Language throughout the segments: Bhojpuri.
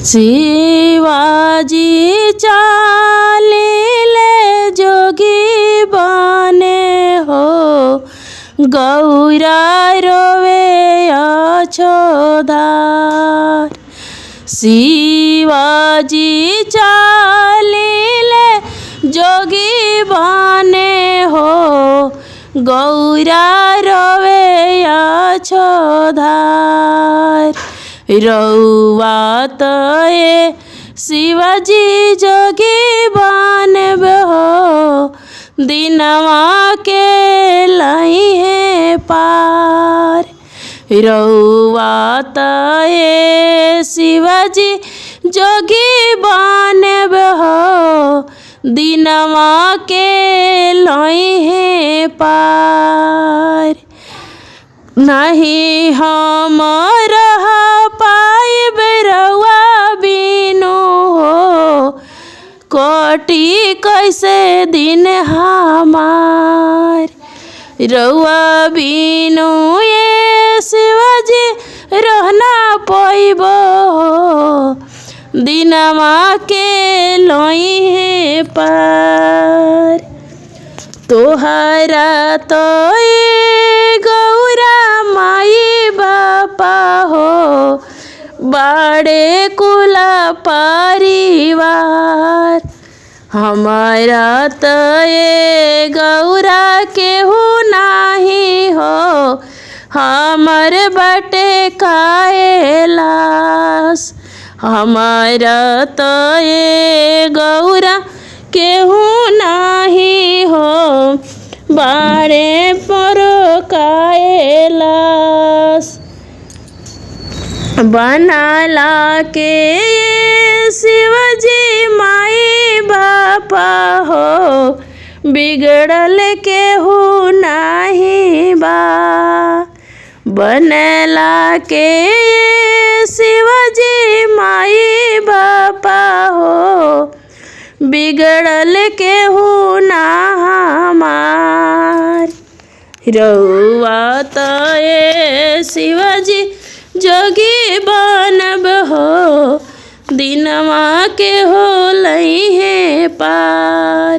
शिवाजी चालिले जोगी बने हो, गौरा रोवे अछोधार। शिवाजी चालिले जोगी बने हो, गौरा रोवे अछोधार। रउआ तो ये शिवाजी जोगी बनब हो, दिनवा के लई है पार। रउआ तो ये शिवाजी जोगी बनब हो, दिनवा के लई है पार। नहीं हम रह पाइब रउआ बिनु हो, कोटि कैसे दिन हमार। रउआ बिनु ये शिवाजी रहना पाइब हो, दिनवा के लई है पार। तोहरा तो ये गौरा माई बापा हो, बड़े कुला परिवार। हमारा तो ये गौरा केहू नाही हो, हमर बटे कैलाश। हमारा तो ये गौरा केहू नाही हो, बाड़े पर कैलाश। बनाला के शिवजी माई बापा हो, बिगड़ल केहू नाही बा। बनला के शिवजी माई बापा हो, बिगड़ल केहू ना हमार। रउआ तो ये शिवाजी जोगी बनब हो, दिनवा के हो लई है पार।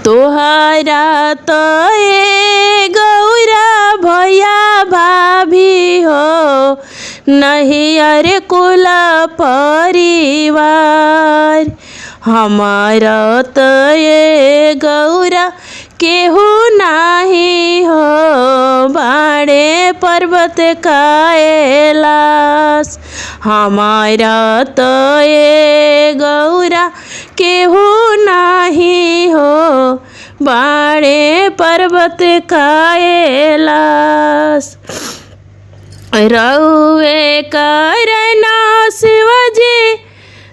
तोहरा तो ये गौरा भैया भाभी हो, नहीं अरे कुला परिवार। हमारा तो ये गौरा केहू नाही हो, बाड़े पर्वत कैलाश। हमारा तो ये गौरा केहू नाही हो, बाड़े पर्वत कैलाश। रउए करना शिवजी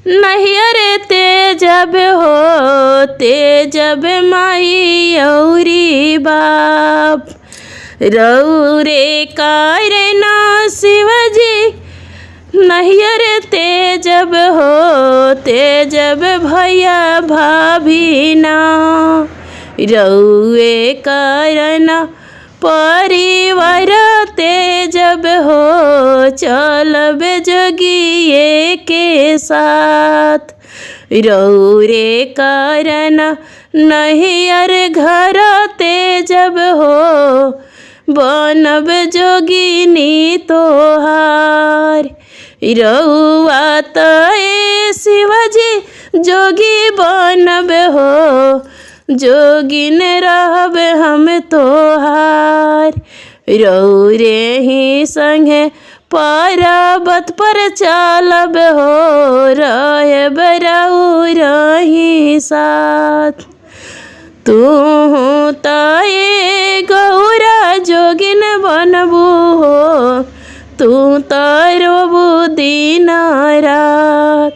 नहियर तेजब हो, तेजब माई औरी बाप। रउरे करना शिवजी नहियर तेजब हो, तेजब भैया भाभी ना। रउए करना परिवार तेजब हो, चलब जोगिए के साथ। रउरे करना नहियर घर तेजब हो, बनब जोगिनी तोहार। रउआ तो ये शिवाजी जोगी बनब हो, जोगिन रहब हम तोहार। रउरे ही संगे पर्वत पर चलब हो, रहब रउर ही साथ। तू तो ये गौरा जोगिन बनबू हो, तू तो रोबू दिन रात।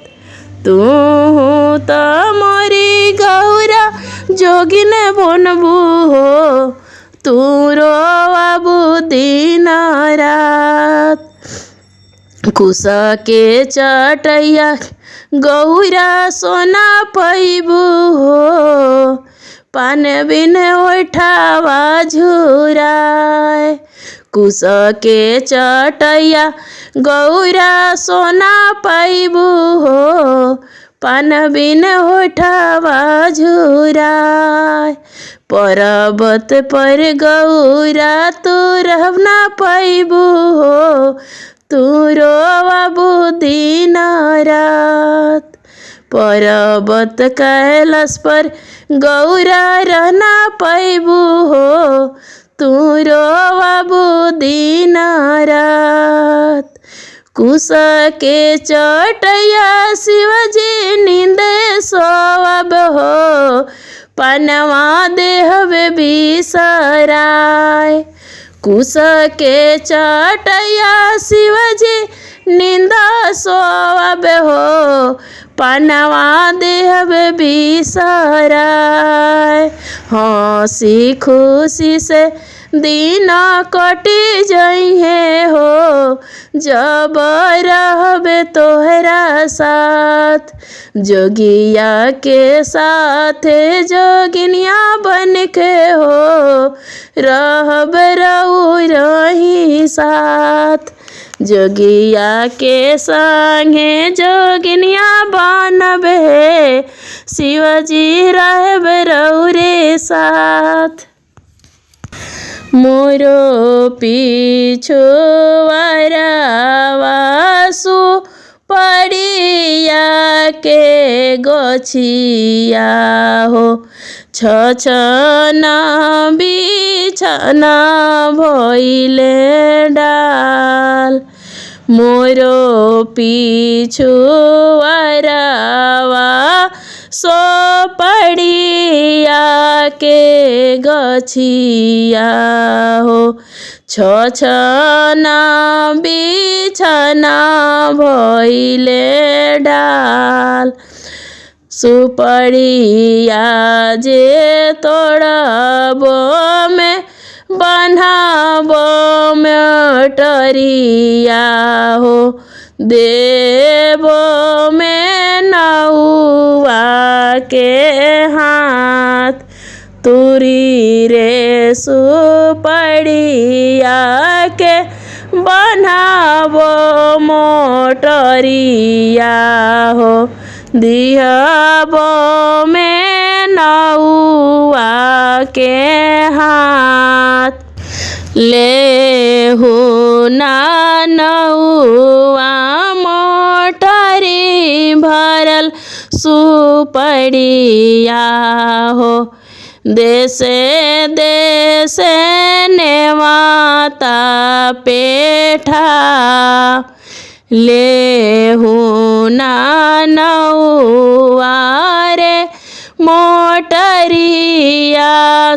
तू तो मोरी गौरा जोगिन बनबू हो, तू रोबू दिन रात। कुसा के चटैया गौरा सोना पैबू हो, पान बिन ओठावा झुराए। कुश के चटैया गौरा सोना पैबू हो, पान बिन होठवा झुराय। पर्वत पर गौरा तू रह ना पैबू हो, तू रोवाबू दिन रात। पर्वत कैलाश पर गौरा रहना पैबू हो, तू रोवाबू दिन रात। कुश के चटैया शिवजी नींदे सोवब हो, पनवा देहबे बिसराय। कुश के चटैया शिवजी नींदा सोवब हो, पनवा देहबे बिसराय। हंसी खुशी से दिन कटी जइहे हो, जब रहबे तोहरा साथ। जोगिया के साथे जोगिनिया बन के हो, रहब रही साथ। जोगिया के संगे जोगिनिया बनबे, शिवजी रहब रौरे साथ। मोरो पीछो वासु पड़िया के गछिया हो, छछना बिछना भइले डाल। मोरो पीछो सो पड़िया के गछिया हो, छछना बिछना भइले डाल। सुपड़िया जे तोड़बो में बन्हाबो मटरिया हो, देबो में नौआ के हाथ। तुरी रे सुपड़िया के बन्हाबो मोटरिया हो, दिहबो में नौआ के हाथ। लेहु ना नौआ मोटरी भरल सुपड़िया हो, देशे देशे नेवाता पेठा। लेहु ना नौआ रे मोटरिया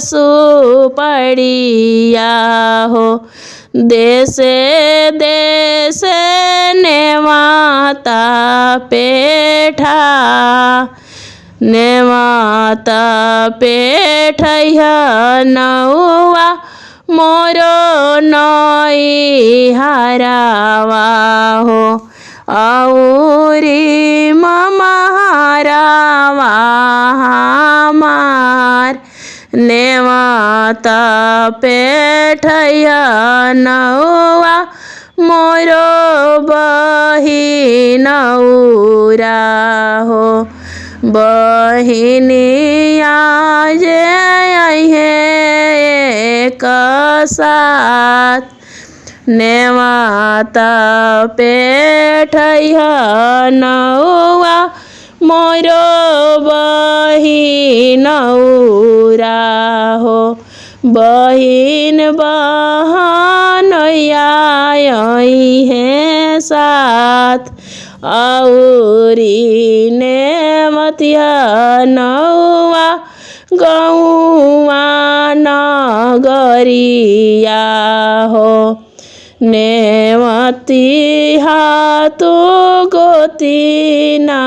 सुपड़िया हो, देशे देशे नेवाता पेठा। नेवाता पेठैया नौआ मोरो नई हरावा हो, औरी ममहारावा हमार। नेवाता पेठैया नौआ मोरो बहिनौरा हो, बहिनिया जे अइहे एक साथ। नेवाता पेठैया नौआ मोरो बहिनौरा हो, बहिन बहनैया अइहे साथ। औरी नेमतिया नौआ गौआ नगरिया हो, नेमतिहा तो गोती ना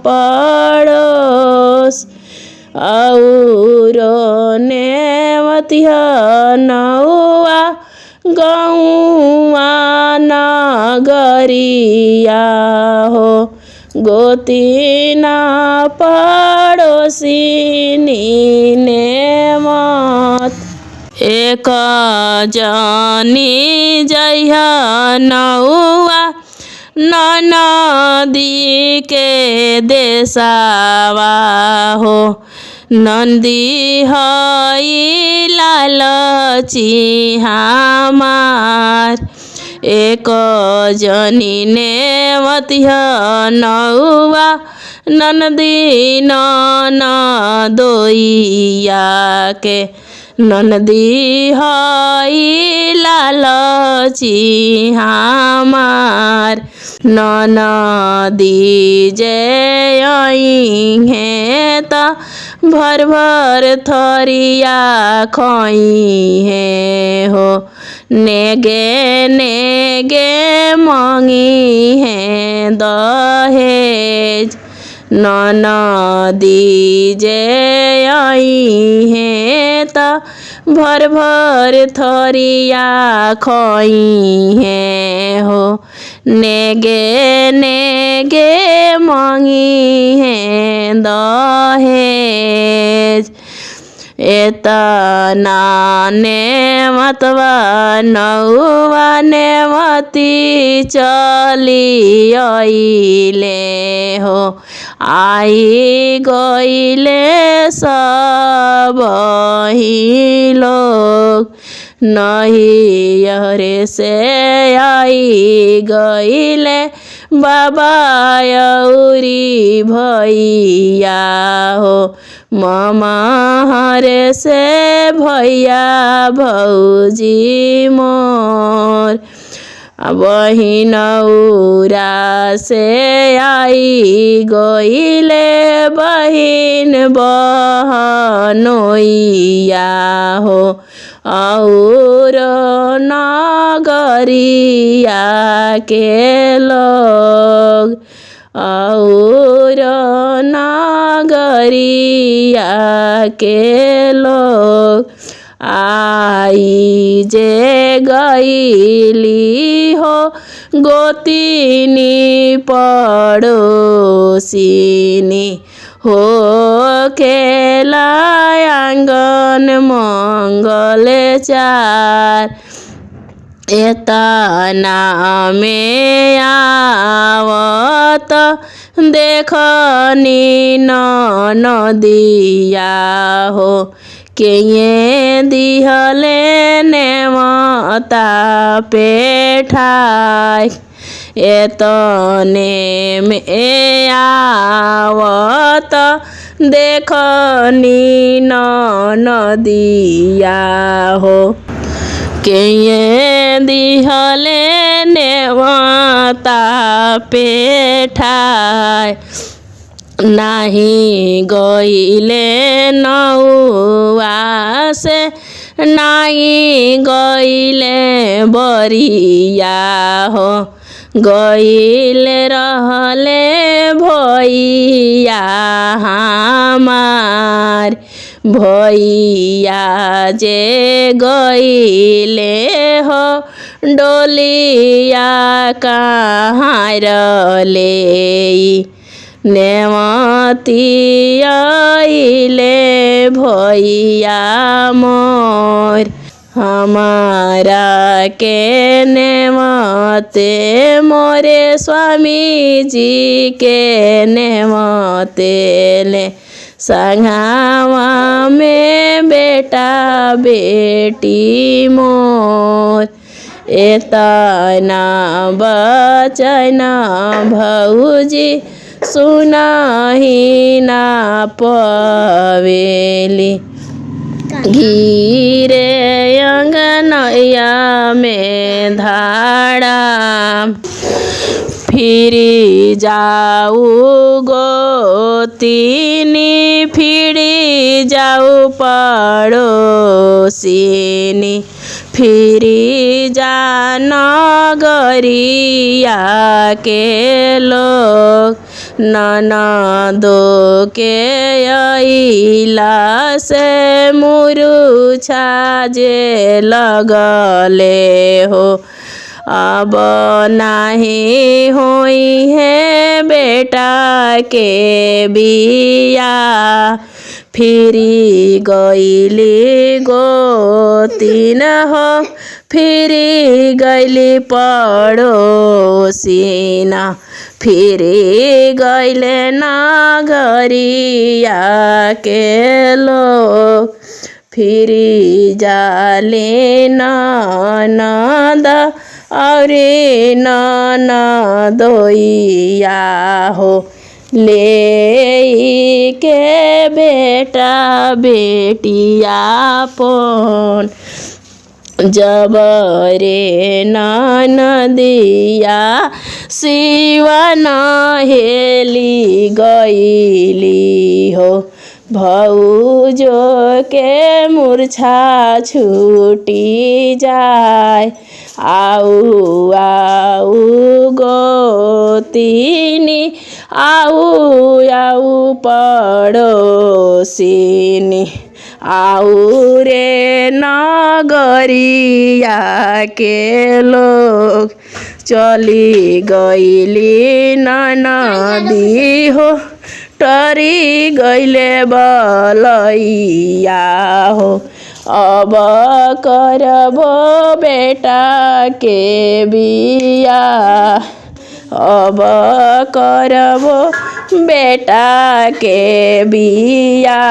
पड़ोस। औरो नेमतिया नौआ गौआ नगरिया हो, गोती ना पड़ोसिनी नेमत। एक जानी जइहा नौआ ननदी के देसावा हो नंदी हई लालची हमार एक जनी नेवती नौआ ननदी ननदोइया के ननदी हई लालची हमार ननदी जे है त भर भर थरिया खई है हो नेगे नेगे मंगी है दहेज ननदी जे है त भर भर थरिया खई है हो नेगे नेगे मंगी है दहेज एतना नेमतवा नौआ नेमती चली आइले हो आई गइले सब ही लोग नहीं यहरे से आई गइले बाबा यौरी भैया हो मामा हरे से भैया भौजी मोर बहिनौरा से आई गइले बहिन बहनोइया हो और नगरिया के लोग और नगरिया के लोग आई जे गईली हो गोतिनी पड़ोसिनी हो खेला आंगन मंगल चार एतना में आवत देखनी नदिया हो के दिहले नेमता पेठाई एतने में आवत देखनी नदिया हो के दिहले नेमता पेठाई नाही गइले नौआ से नाही गइले बरिया हो गइले रहले भैया हमार भैया जे गइले हो डोलिया कहाँ रले नेमती आइले भैया मोर हमारा के नेमते मोरे स्वामी जी के नेमते ले संघावा में बेटा बेटी मोर एतना बचना भौजी सुनाही ना पवेली घिरे अंगनैया में धाड़ा फिरी जाऊ गोतिनी फिरी जाऊ पड़ोसिनी फिरी जान गरिया के लोग ननदो के अइला से मुरुछा जे लगले हो अब नाही होई है बेटा के बिया फिरी गइली गोतिन हो फिरी गैली पड़ोसिना फिरी गैले नगरिया के लोग फिरी जाले ननद औरे ननदोइया हो ले के बेटा बेटिया पन जब रे ननदिया शिवा नहेली गईली हो भौजो के मूर्छा छूटी जाए आऊ आऊ गोतिनी आऊ आऊ पड़ोसिनी आऊ रे नगरिया के लोग चली गईली ननदी हो टरी गईले बलैया हो अब करबो बेटा के बिया अब करबो बेटा के बिया।